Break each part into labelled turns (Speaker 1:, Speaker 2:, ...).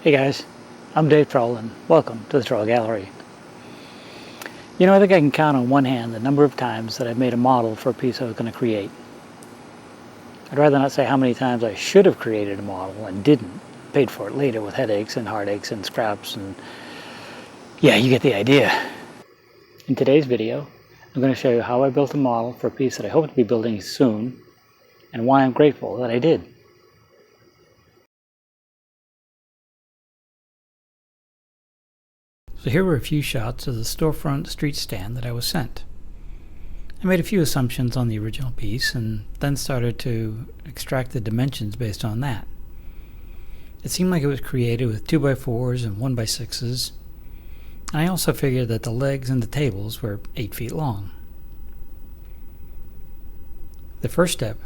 Speaker 1: Hey guys, I'm Dave Troll and welcome to the Troll Gallery. I think I can count on one hand the number of times that I've made a model for a piece I was going to create. I'd rather not say how many times I should have created a model and didn't, paid for it later with headaches and heartaches and scraps and yeah, you get the idea. In today's video, I'm going to show you how I built a model for a piece that I hope to be building soon and why I'm grateful that I did. So here were a few shots of the storefront street stand that I was sent. I made a few assumptions on the original piece and then started to extract the dimensions based on that. It seemed like it was created with 2x4s and 1x6s, and I also figured that the legs and the tables were 8 feet long. The first step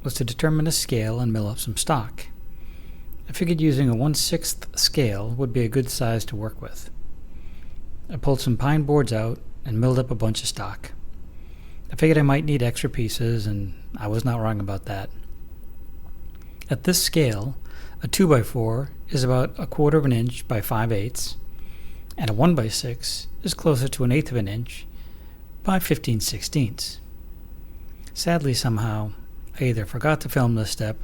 Speaker 1: was to determine a scale and mill up some stock. I figured using a 1/6 scale would be a good size to work with. I pulled some pine boards out and milled up a bunch of stock. I figured I might need extra pieces, and I was not wrong about that. At this scale, a 2x4 is about 1/4 of an inch by 5/8, and a 1x6 is closer to 1/8 of an inch by 15/16. Sadly, somehow, I either forgot to film this step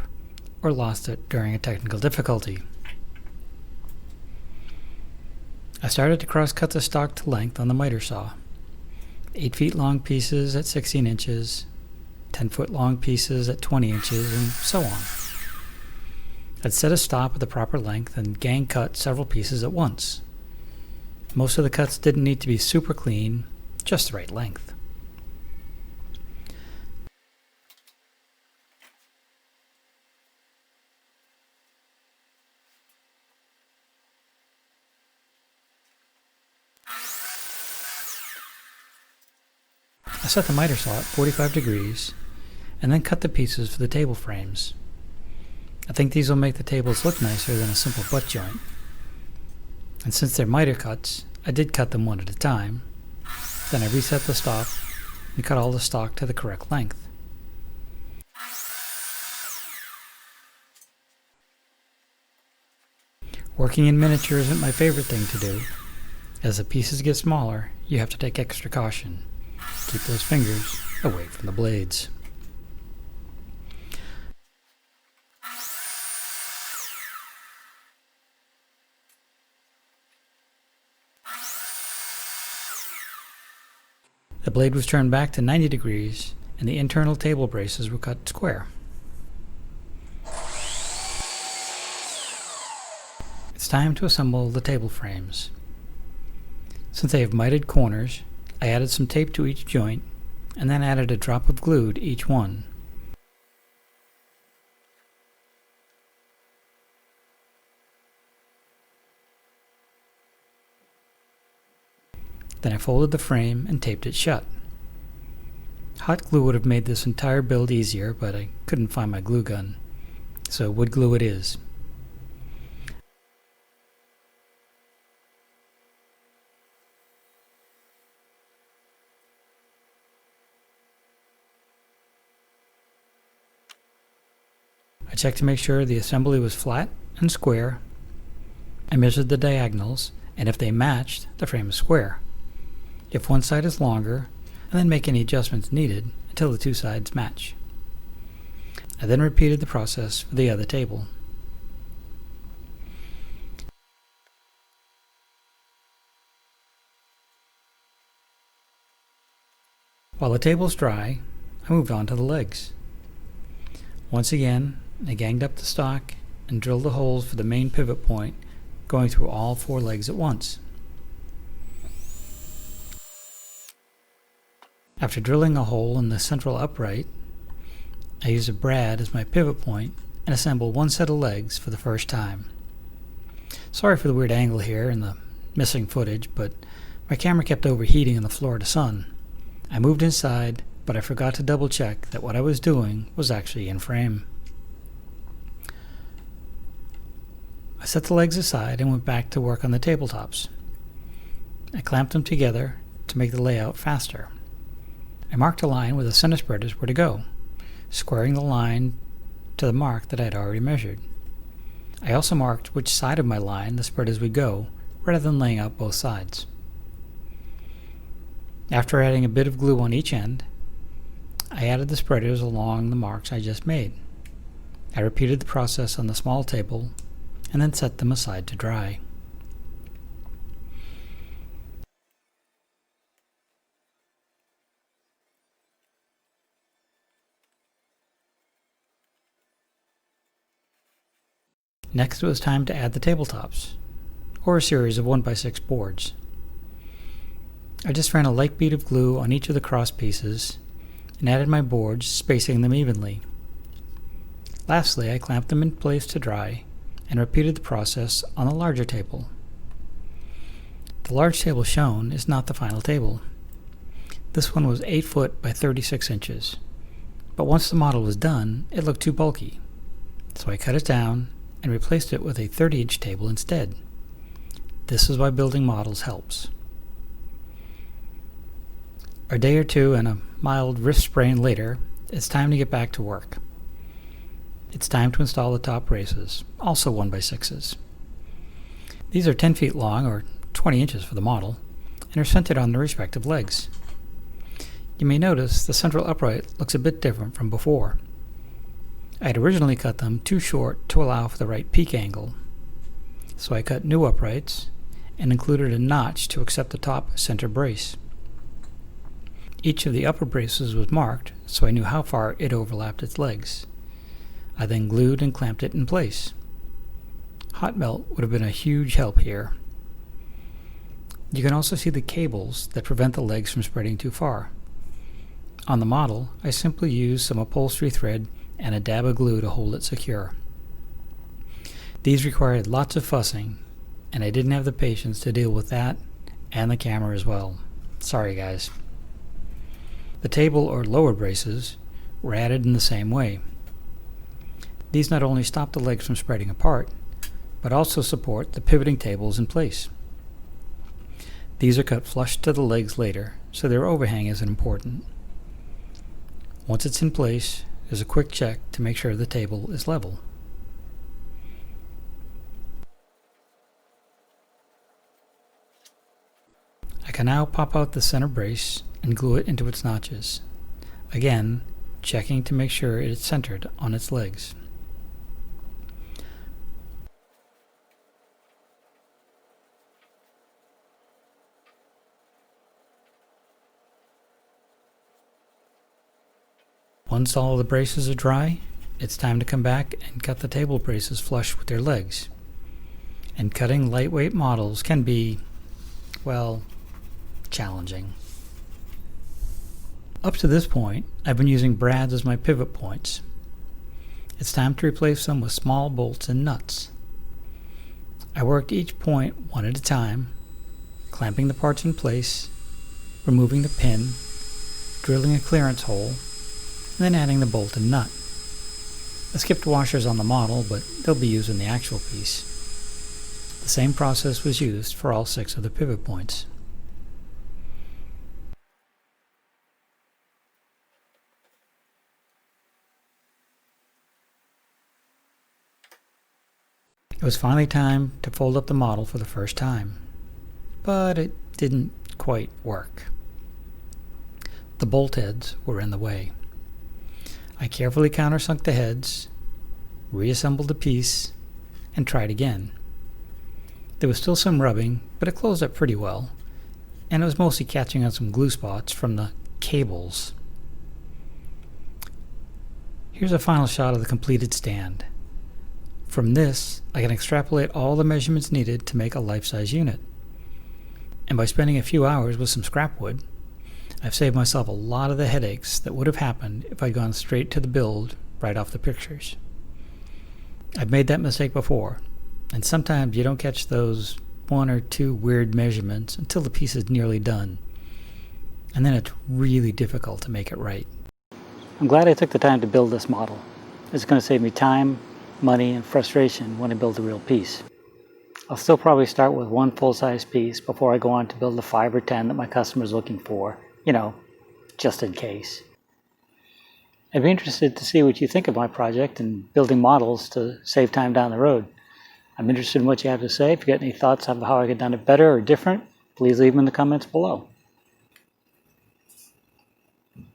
Speaker 1: or lost it during a technical difficulty. I started to cross-cut the stock to length on the miter saw. 8 feet long pieces at 16 inches, 10-foot long pieces at 20 inches, and so on. I'd set a stop at the proper length and gang cut several pieces at once. Most of the cuts didn't need to be super clean, just the right length. I set the miter saw at 45 degrees and then cut the pieces for the table frames. I think these will make the tables look nicer than a simple butt joint. And since they're miter cuts, I did cut them one at a time. Then I reset the stock and cut all the stock to the correct length. Working in miniature isn't my favorite thing to do. As the pieces get smaller, you have to take extra caution. Keep those fingers away from the blades. The blade was turned back to 90 degrees and the internal table braces were cut square. It's time to assemble the table frames. Since they have mitered corners, I added some tape to each joint and then added a drop of glue to each one. Then I folded the frame and taped it shut. Hot glue would have made this entire build easier, but I couldn't find my glue gun, so wood glue it is. I checked to make sure the assembly was flat and square. I measured the diagonals, and if they matched, the frame is square. If one side is longer, and then make any adjustments needed until the two sides match. I then repeated the process for the other table. While the table's dry, I moved on to the legs. Once again, I ganged up the stock and drilled the holes for the main pivot point, going through all 4 legs at once. After drilling a hole in the central upright, I used a brad as my pivot point and assembled one set of legs for the first time. Sorry for the weird angle here and the missing footage, but my camera kept overheating in the Florida sun. I moved inside, but I forgot to double check that what I was doing was actually in frame. I set the legs aside and went back to work on the tabletops. I clamped them together to make the layout faster. I marked a line where the center spreaders were to go, squaring the line to the mark that I had already measured. I also marked which side of my line the spreaders would go, rather than laying out both sides. After adding a bit of glue on each end, I added the spreaders along the marks I just made. I repeated the process on the small table and then set them aside to dry. Next it was time to add the tabletops, or a series of 1x6 boards. I just ran a light bead of glue on each of the cross pieces and added my boards, spacing them evenly. Lastly, I clamped them in place to dry and repeated the process on the larger table. The large table shown is not the final table. This one was 8 foot by 36 inches, but once the model was done, it looked too bulky, so I cut it down and replaced it with a 30-inch table instead. This is why building models helps. A day or two and a mild wrist sprain later, it's time to get back to work. It's time to install the top braces, also 1x6s. These are 10 feet long, or 20 inches for the model, and are centered on the respective legs. You may notice the central upright looks a bit different from before. I had originally cut them too short to allow for the right peak angle, so I cut new uprights and included a notch to accept the top center brace. Each of the upper braces was marked so I knew how far it overlapped its legs. I then glued and clamped it in place. Hot melt would have been a huge help here. You can also see the cables that prevent the legs from spreading too far. On the model, I simply used some upholstery thread and a dab of glue to hold it secure. These required lots of fussing, and I didn't have the patience to deal with that and the camera as well. Sorry guys. The table or lower braces were added in the same way. These not only stop the legs from spreading apart, but also support the pivoting tables in place. These are cut flush to the legs later, so their overhang isn't important. Once it's in place, there's a quick check to make sure the table is level. I can now pop out the center brace and glue it into its notches. Again, checking to make sure it is centered on its legs. Once all the braces are dry, it's time to come back and cut the table braces flush with their legs. And cutting lightweight models can be, well, challenging. Up to this point, I've been using brads as my pivot points. It's time to replace them with small bolts and nuts. I worked each point one at a time, clamping the parts in place, removing the pin, drilling a clearance hole, and then adding the bolt and nut. I skipped washers on the model, but they'll be used in the actual piece. The same process was used for all 6 of the pivot points. It was finally time to fold up the model for the first time, but it didn't quite work. The bolt heads were in the way. I carefully countersunk the heads, reassembled the piece, and tried again. There was still some rubbing, but it closed up pretty well, and it was mostly catching on some glue spots from the cables. Here's a final shot of the completed stand. From this, I can extrapolate all the measurements needed to make a life-size unit. And by spending a few hours with some scrap wood, I've saved myself a lot of the headaches that would have happened if I'd gone straight to the build right off the pictures. I've made that mistake before, and sometimes you don't catch those 1 or 2 weird measurements until the piece is nearly done, and then it's really difficult to make it right. I'm glad I took the time to build this model. It's going to save me time, money, and frustration when I build a real piece. I'll still probably start with 1 full-size piece before I go on to build the 5 or 10 that my customer is looking for, just in case. I'd be interested to see what you think of my project and building models to save time down the road. I'm interested in what you have to say. If you got any thoughts on how I could have done it better or different, please leave them in the comments below.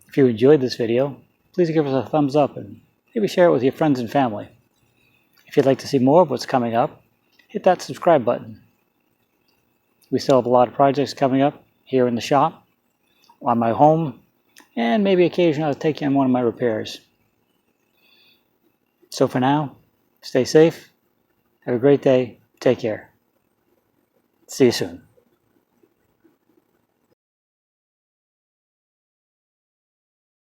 Speaker 1: If you enjoyed this video, please give us a thumbs up and maybe share it with your friends and family. If you'd like to see more of what's coming up, hit that subscribe button. We still have a lot of projects coming up here in the shop, on my home, and maybe occasionally I'll take you on one of my repairs. So for now, stay safe, have a great day, take care. See you soon.